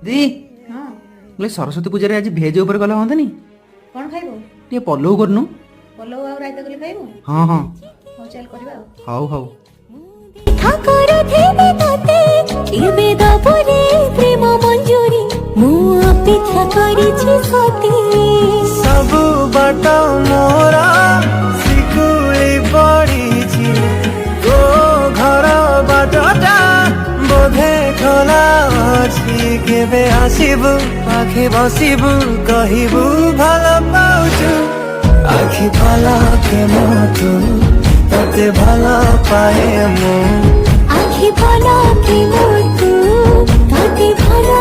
दी हाँ बोले सरस्वती पूजा रे आज भेज ऊपर गला होंतनी कौन खाइबो टे पल्लव करनु पलव आ रायता कले खाइबो हाँ हाँ हो चल करबा हाउ हाउ ঠাকুর দেবে তোতে এবে দবরে প্রেম মঞ্জুরি মু অপেক্ষা করিছি সতে ସବୁ ବାଟ ମୋର ଶିକୁଳି ପଡ଼ିଛି ତୋ ଘର ବାଟଟା ବୋଧେ ଖୋଲା ଅଛି କେବେ ଆସିବୁ ପାଖେ ବସିବୁ କହିବୁ ଭଲ ପାଉଛୁ ଆଖି ପଲକେ ମୁଁ ତୁ ତତେ ଭଲ ପାଏ ମୁଁ আখি পলকে মোর তু তোতে ভালো